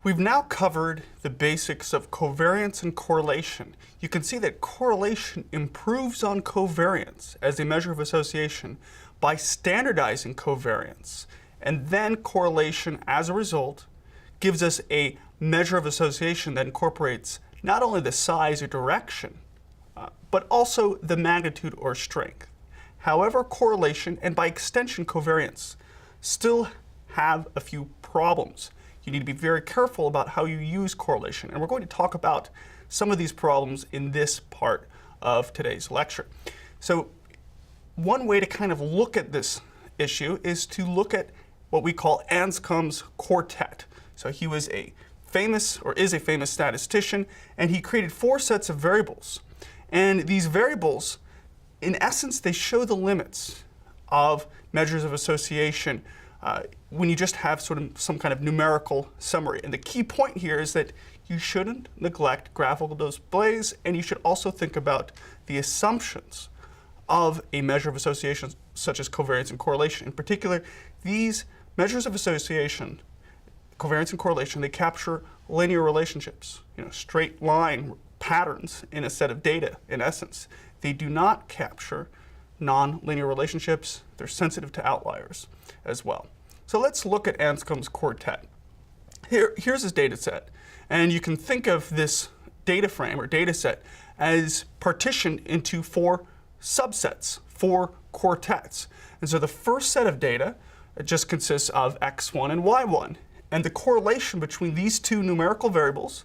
We've now covered the basics of covariance and correlation. You can see that correlation improves on covariance as a measure of association by standardizing covariance. And then correlation, as a result, gives us a measure of association that incorporates not only the size or direction, but also the magnitude or strength. However, correlation, and by extension covariance, still have a few problems. You need to be very careful about how you use correlation. And we're going to talk about some of these problems in this part of today's lecture. So one way to kind of look at this issue is to look at what we call Anscombe's quartet. So he was a famous, or is a famous statistician, and he created 4 sets of variables. And these variables, in essence, they show the limits of measures of association when you just have sort of some kind of numerical summary. And the key point here is that you shouldn't neglect graphical displays, and you should also think about the assumptions of a measure of association, such as covariance and correlation. In particular, these measures of association, covariance and correlation, they capture linear relationships, straight line patterns in a set of data, in essence. They do not capture non-linear relationships. They're sensitive to outliers as well. So let's look at Anscombe's quartet. Here's his data set. And you can think of this data frame or data set as partitioned into 4 subsets, 4 quartets. And so the first set of data just consists of x1 and y1. And the correlation between these 2 numerical variables,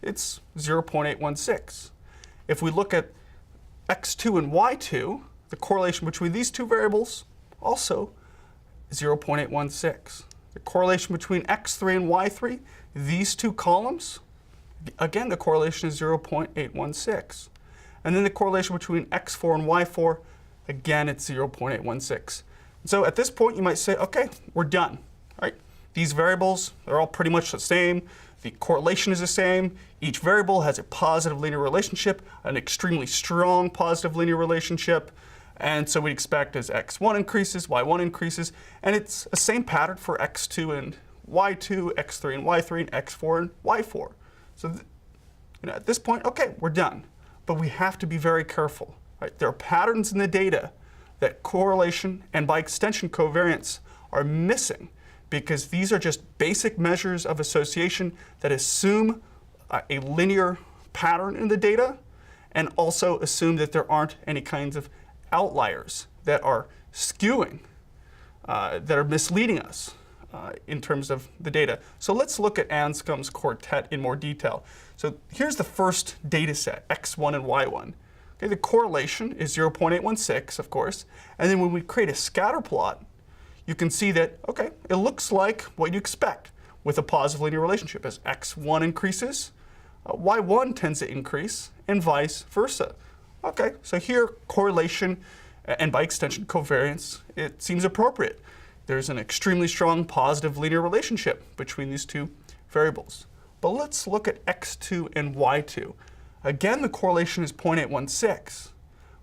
it's 0.816. If we look at x2 and y2, the correlation between these 2 variables, also 0.816. The correlation between x3 and y3, these 2 columns, again, the correlation is 0.816. And then the correlation between x4 and y4, again, it's 0.816. So at this point, you might say, OK, we're done. Right? These variables, they're all pretty much the same. The correlation is the same. Each variable has a positive linear relationship, an extremely strong positive linear relationship. And so we expect as x1 increases, y1 increases. And it's the same pattern for x2 and y2, x3 and y3, and x4 and y4. So at this point, OK, we're done. But we have to be very careful. Right? There are patterns in the data that correlation and, by extension, covariance are missing, because these are just basic measures of association that assume a linear pattern in the data and also assume that there aren't any kinds of outliers that are skewing, that are misleading us in terms of the data. So let's look at Anscombe's quartet in more detail. So here's the first data set, x1 and y1. Okay, the correlation is 0.816, of course. And then when we create a scatter plot, you can see that, OK, it looks like what you expect with a positive linear relationship. As x1 increases, y1 tends to increase, and vice versa. OK, so here, correlation and, by extension, covariance, it seems appropriate. There's an extremely strong positive linear relationship between these 2 variables. But let's look at x2 and y2. Again, the correlation is 0.816.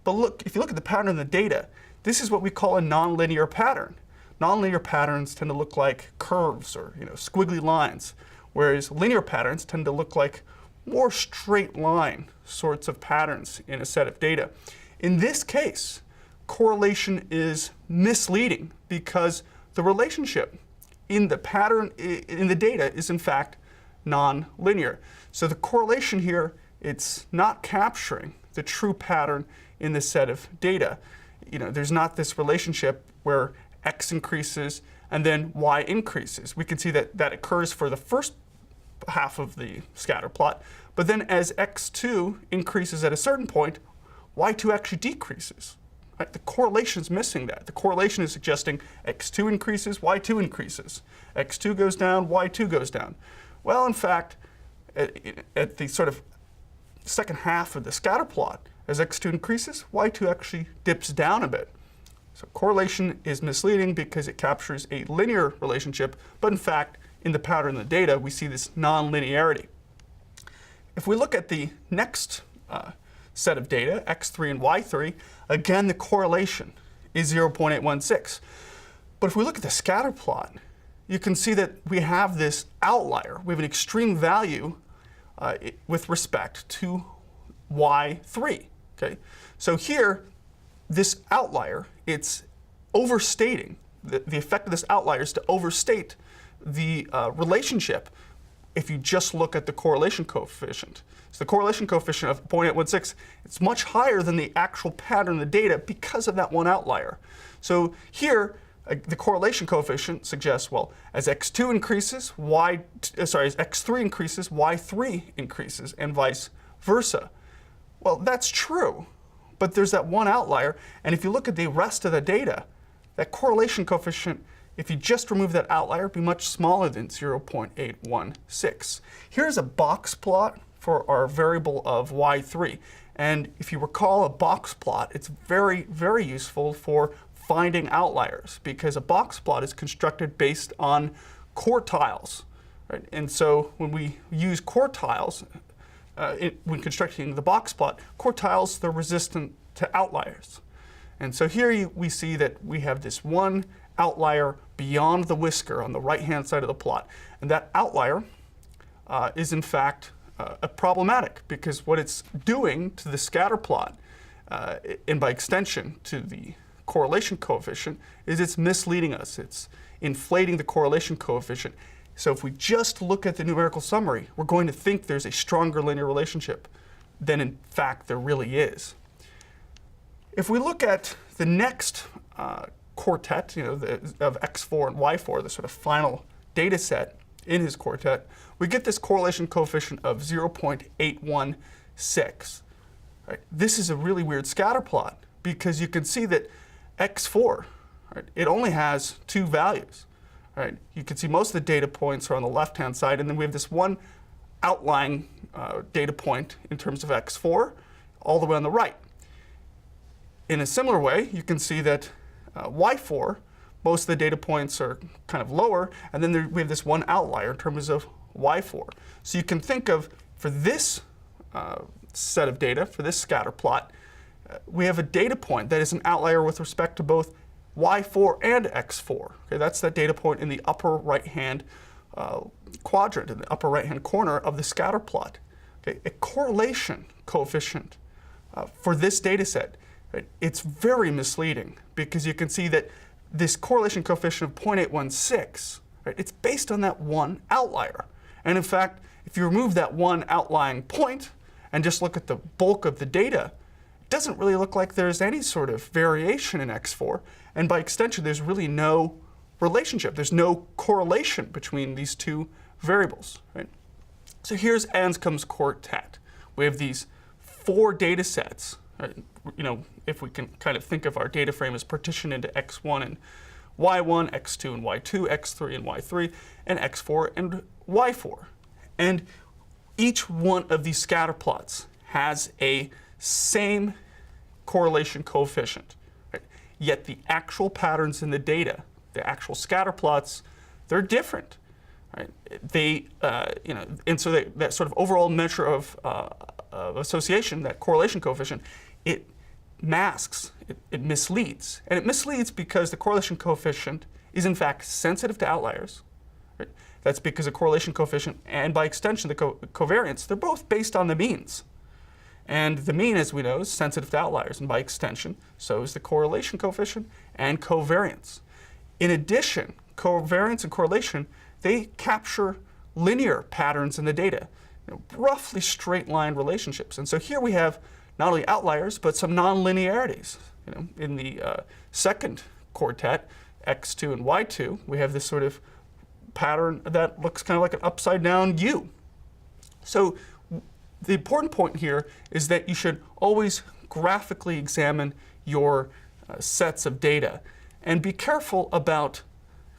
But look, if you look at the pattern in the data, this is what we call a nonlinear pattern. Nonlinear patterns tend to look like curves or squiggly lines, whereas linear patterns tend to look like more straight line sorts of patterns in a set of data. In this case, correlation is misleading because the relationship in the pattern in the data is in fact non-linear. So the correlation here, it's not capturing the true pattern in the set of data. There's not this relationship where x increases and then y increases. We can see that that occurs for the first half of the scatter plot. But then as x2 increases at a certain point, y2 actually decreases. Right? The correlation is missing that. The correlation is suggesting x2 increases, y2 increases. x2 goes down, y2 goes down. Well, in fact, at the sort of second half of the scatter plot, as x2 increases, y2 actually dips down a bit. So correlation is misleading because it captures a linear relationship, but in fact, in the pattern of the data, we see this non-linearity. If we look at the next set of data, x3 and y3, again, the correlation is 0.816. But if we look at the scatter plot, you can see that we have this outlier. We have an extreme value with respect to y3. Okay? So here, this outlier, it's overstating. The effect of this outlier is to overstate the relationship if you just look at the correlation coefficient. So the correlation coefficient of 0.816, it's much higher than the actual pattern in the data because of that one outlier. So here, the correlation coefficient suggests, well, as x2 increases, as x3 increases, y3 increases, and vice versa. Well, that's true, but there's that one outlier, and if you look at the rest of the data, that correlation coefficient, if you just remove that outlier, would be much smaller than 0.816. Here's a box plot for our variable of y3. And if you recall a box plot, it's very, very useful for finding outliers because a box plot is constructed based on quartiles. Right? And so when we use quartiles, when constructing the box plot, quartiles, they're resistant to outliers. And so here we see that we have this one outlier beyond the whisker on the right-hand side of the plot. And that outlier is in fact problematic because what it's doing to the scatter plot, and by extension to the correlation coefficient, is it's misleading us. It's inflating the correlation coefficient. So if we just look at the numerical summary, we're going to think there's a stronger linear relationship than in fact there really is. If we look at the next quartet, of x4 and y4, the sort of final data set in his quartet, we get this correlation coefficient of 0.816. Right? This is a really weird scatter plot because you can see that x4, right, it only has two values. Right? You can see most of the data points are on the left-hand side, and then we have this one outlying data point in terms of x4 all the way on the right. In a similar way, you can see that y4, most of the data points are kind of lower, and then we have this one outlier in terms of y4. So you can think of, for this set of data, for this scatter plot, we have a data point that is an outlier with respect to both y4 and x4. Okay, that's that data point in the upper right-hand quadrant, in the upper right-hand corner of the scatter plot. Okay, a correlation coefficient for this data set, right, it's very misleading because you can see that this correlation coefficient of 0.816, right, it's based on that one outlier. And in fact, if you remove that one outlying point and just look at the bulk of the data, it doesn't really look like there's any sort of variation in x4. And by extension, there's really no relationship. There's no correlation between these two variables. Right? So here's Anscombe's quartet. We have these four data sets. Right? If we can kind of think of our data frame as partitioned into x1 and y1, x2 and y2, x3 and y3, and x4 and y4. And each one of these scatter plots has a same correlation coefficient. Right? Yet the actual patterns in the data, the actual scatter plots, they're different. Right? And so that sort of overall measure of association, that correlation coefficient, it masks, it misleads. And it misleads because the correlation coefficient is in fact sensitive to outliers. Right? That's because the correlation coefficient and by extension the covariance, they're both based on the means. And the mean, as we know, is sensitive to outliers, and by extension, so is the correlation coefficient and covariance. In addition, covariance and correlation, they capture linear patterns in the data, roughly straight line relationships. And so here we have not only outliers, but some nonlinearities. In the second quartet, x2 and y2, we have this sort of pattern that looks kind of like an upside down U. So the important point here is that you should always graphically examine your sets of data and be careful about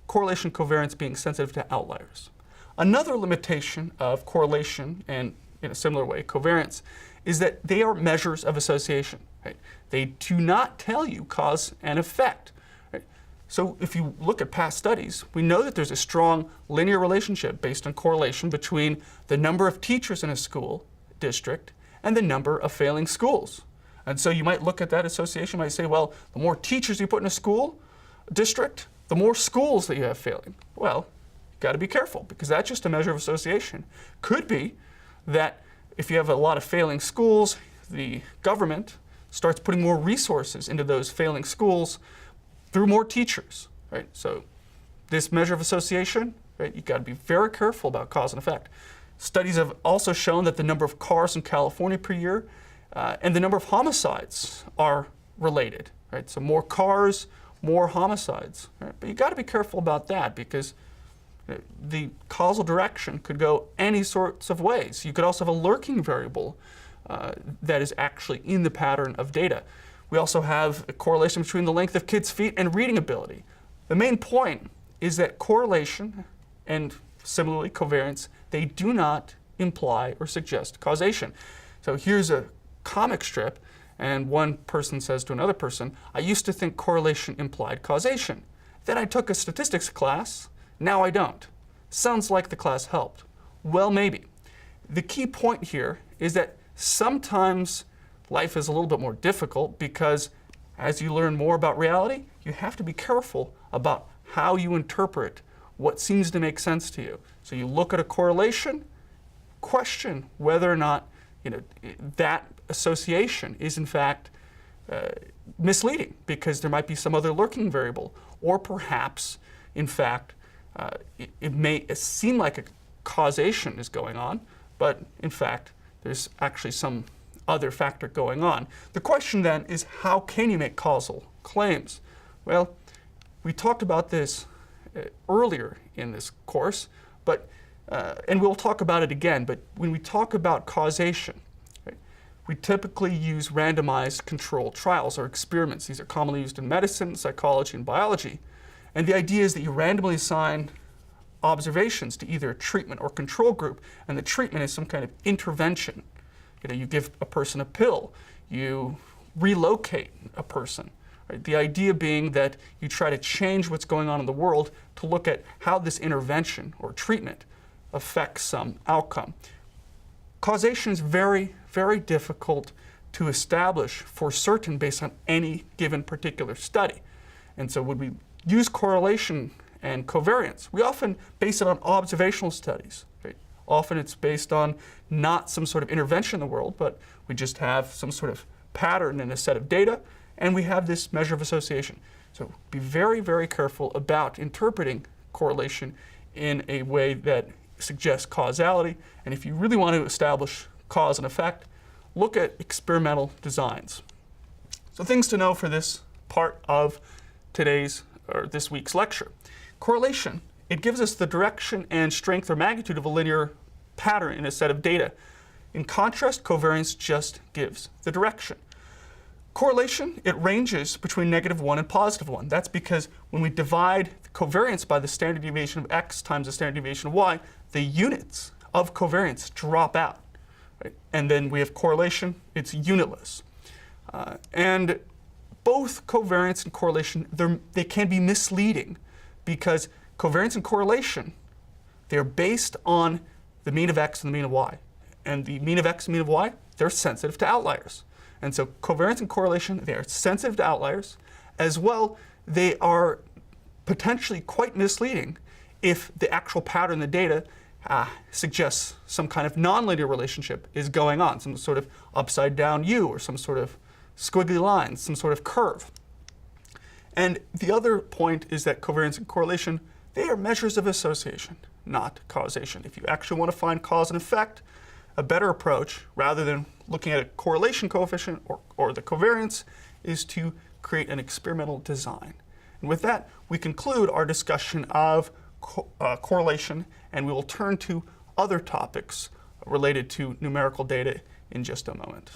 correlation covariance being sensitive to outliers. Another limitation of correlation and, in a similar way, covariance, is that they are measures of association. Right? They do not tell you cause and effect. Right? So if you look at past studies, we know that there's a strong linear relationship based on correlation between the number of teachers in a school district and the number of failing schools. And so you might look at that association, you might say, well, the more teachers you put in a school district, the more schools that you have failing. Well, got to be careful, because that's just a measure of association. Could be that if you have a lot of failing schools, the government starts putting more resources into those failing schools through more teachers, right? So this measure of association, right, you've got to be very careful about cause and effect. Studies have also shown that the number of cars in California per year and the number of homicides are related, right? So more cars, more homicides, right? But you got to be careful about that, because the causal direction could go any sorts of ways. You could also have a lurking variable that is actually in the pattern of data. We also have a correlation between the length of kids' feet and reading ability. The main point is that correlation and similarly covariance, they do not imply or suggest causation. So here's a comic strip, and one person says to another person, I used to think correlation implied causation. Then I took a statistics class, now I don't. Sounds like the class helped. Well, maybe. The key point here is that sometimes life is a little bit more difficult, because as you learn more about reality, you have to be careful about how you interpret what seems to make sense to you. So you look at a correlation, question whether or not that association is in fact misleading, because there might be some other lurking variable, or perhaps in fact it may seem like a causation is going on, but in fact there's actually some other factor going on. The question then is, how can you make causal claims? Well, we talked about this earlier in this course, but and we'll talk about it again, but when we talk about causation, right, we typically use randomized controlled trials or experiments. These are commonly used in medicine, psychology, and biology. And the idea is that you randomly assign observations to either a treatment or control group, and the treatment is some kind of intervention. You give a person a pill, you relocate a person. Right? The idea being that you try to change what's going on in the world to look at how this intervention or treatment affects some outcome. Causation is very, very difficult to establish for certain based on any given particular study. And so when we use correlation and covariance, we often base it on observational studies. Right? Often it's based on not some sort of intervention in the world, but we just have some sort of pattern in a set of data, and we have this measure of association. So be very, very careful about interpreting correlation in a way that suggests causality. And if you really want to establish cause and effect, look at experimental designs. So things to know for this part of this week's lecture. Correlation, it gives us the direction and strength or magnitude of a linear pattern in a set of data. In contrast, covariance just gives the direction. Correlation, it ranges between -1 and +1. That's because when we divide covariance by the standard deviation of x times the standard deviation of y, the units of covariance drop out. Right? And then we have correlation, it's unitless. And both covariance and correlation, they can be misleading, because covariance and correlation, they're based on the mean of x and the mean of y. And the mean of x and mean of y, they're sensitive to outliers. And so covariance and correlation, they are sensitive to outliers. As well, they are potentially quite misleading if the actual pattern in the data suggests some kind of nonlinear relationship is going on, some sort of upside down U, or some sort of squiggly line, some sort of curve. And the other point is that covariance and correlation, they are measures of association, not causation. If you actually want to find cause and effect, a better approach, rather than looking at a correlation coefficient or the covariance, is to create an experimental design. And with that, we conclude our discussion of correlation, and we will turn to other topics related to numerical data in just a moment.